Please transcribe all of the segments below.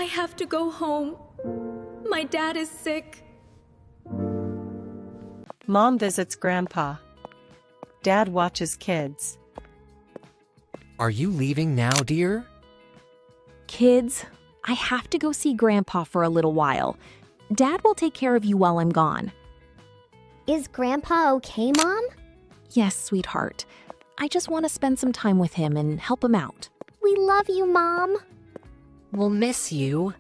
have to go home. My dad is sick. Mom visits Grandpa. Dad watches kids. Are you leaving now, dear? Kids, I have to go see Grandpa for a little while. Dad will take care of you while I'm gone. Is Grandpa okay, Mom? Yes, sweetheart. I just want to spend some time with him and help him out. We love you, Mom. We'll miss you.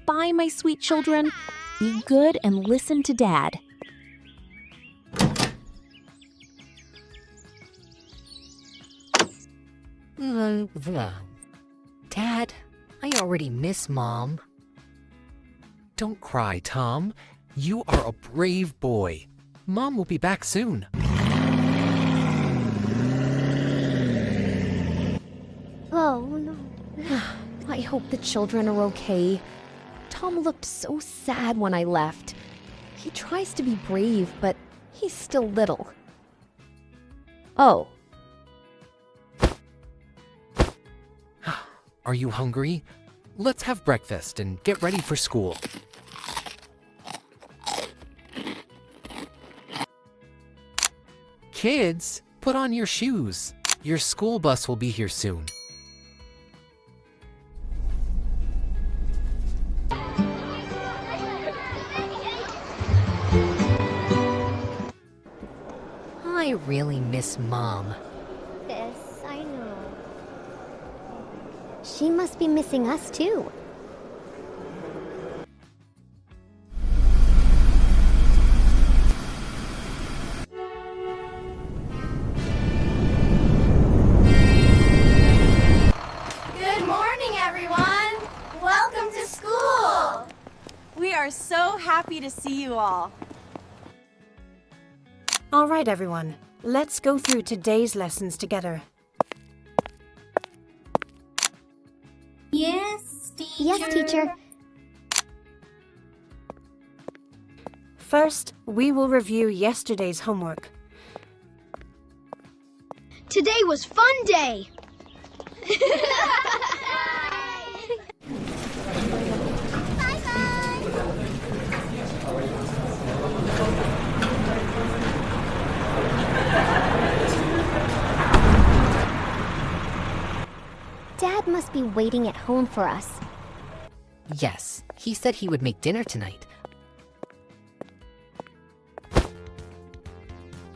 Bye, my sweet children. Be good and listen to Dad. Dad, I already miss Mom. Don't cry, Tom. You are a brave boy. Mom will be back soon. Oh, no. I hope the children are okay. Tom looked so sad when I left. He tries to be brave, but he's still little. Oh. Are you hungry? Let's have breakfast and get ready for school. Kids, put on your shoes. Your school bus will be here soon. I really miss Mom. Yes, I know. She must be missing us, too. Good morning, everyone! Welcome to school! We are so happy to see you all. All right, everyone. Let's go through today's lessons together. Yes, teacher. Yes, teacher. First, we will review yesterday's homework. Today was fun day! Dad must be waiting at home for us. Yes, he said he would make dinner tonight.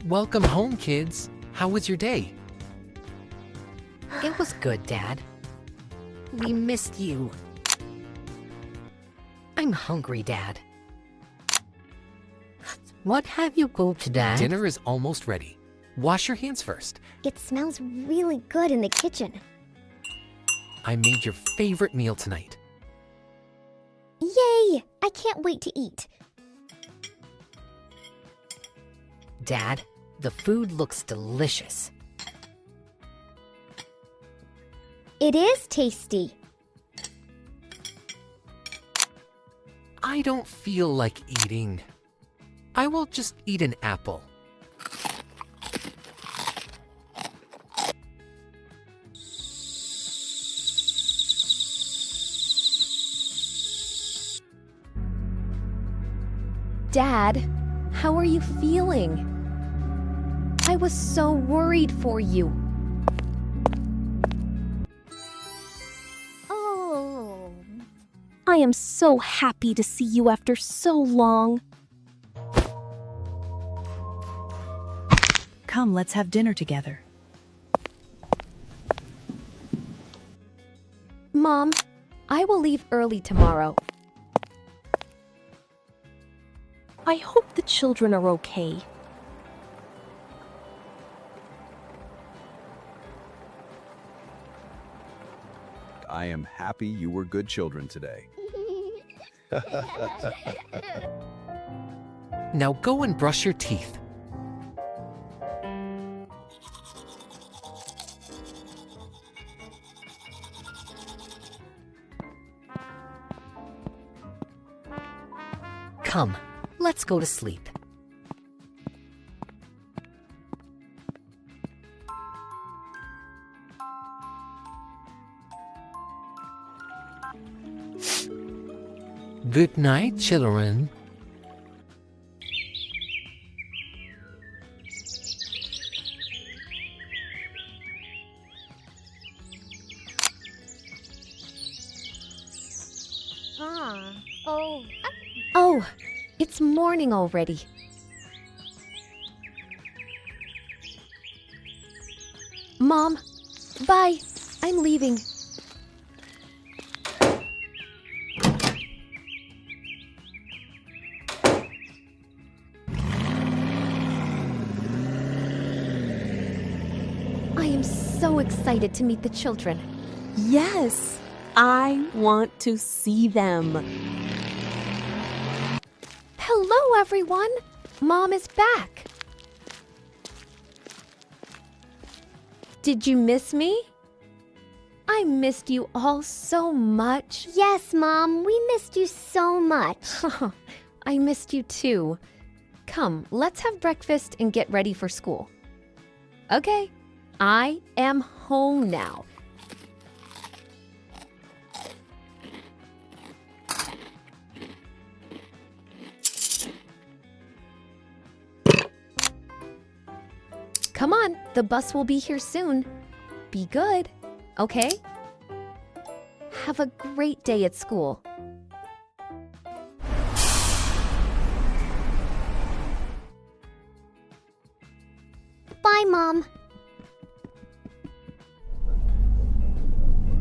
Welcome home, kids. How was your day? It was good, Dad. We missed you. I'm hungry, Dad. What have you cooked, Dad? Dinner is almost ready. Wash your hands first. It smells really good in the kitchen. I made your favorite meal tonight. Yay! I can't wait to eat. Dad, the food looks delicious. It is tasty. I don't feel like eating. I will just eat an apple. Dad, how are you feeling? I was so worried for you. Oh. I am so happy to see you after so long. Come, let's have dinner together. Mom, I will leave early tomorrow. I hope the children are okay. I am happy you were good children today. Now go and brush your teeth. Come, let's go to sleep. Good night, children. Oh. Oh, it's morning already. Mom, bye. I'm leaving. I am so excited to meet the children. Yes, I want to see them. Hello, everyone. Mom is back. Did you miss me? I missed you all so much. Yes, Mom, we missed you so much. I missed you too. Come, let's have breakfast and get ready for school. Okay, I am home now. Come on, the bus will be here soon. Be good, okay? Have a great day at school. Bye, Mom.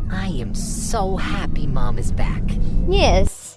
I am so happy Mom is back. Yes.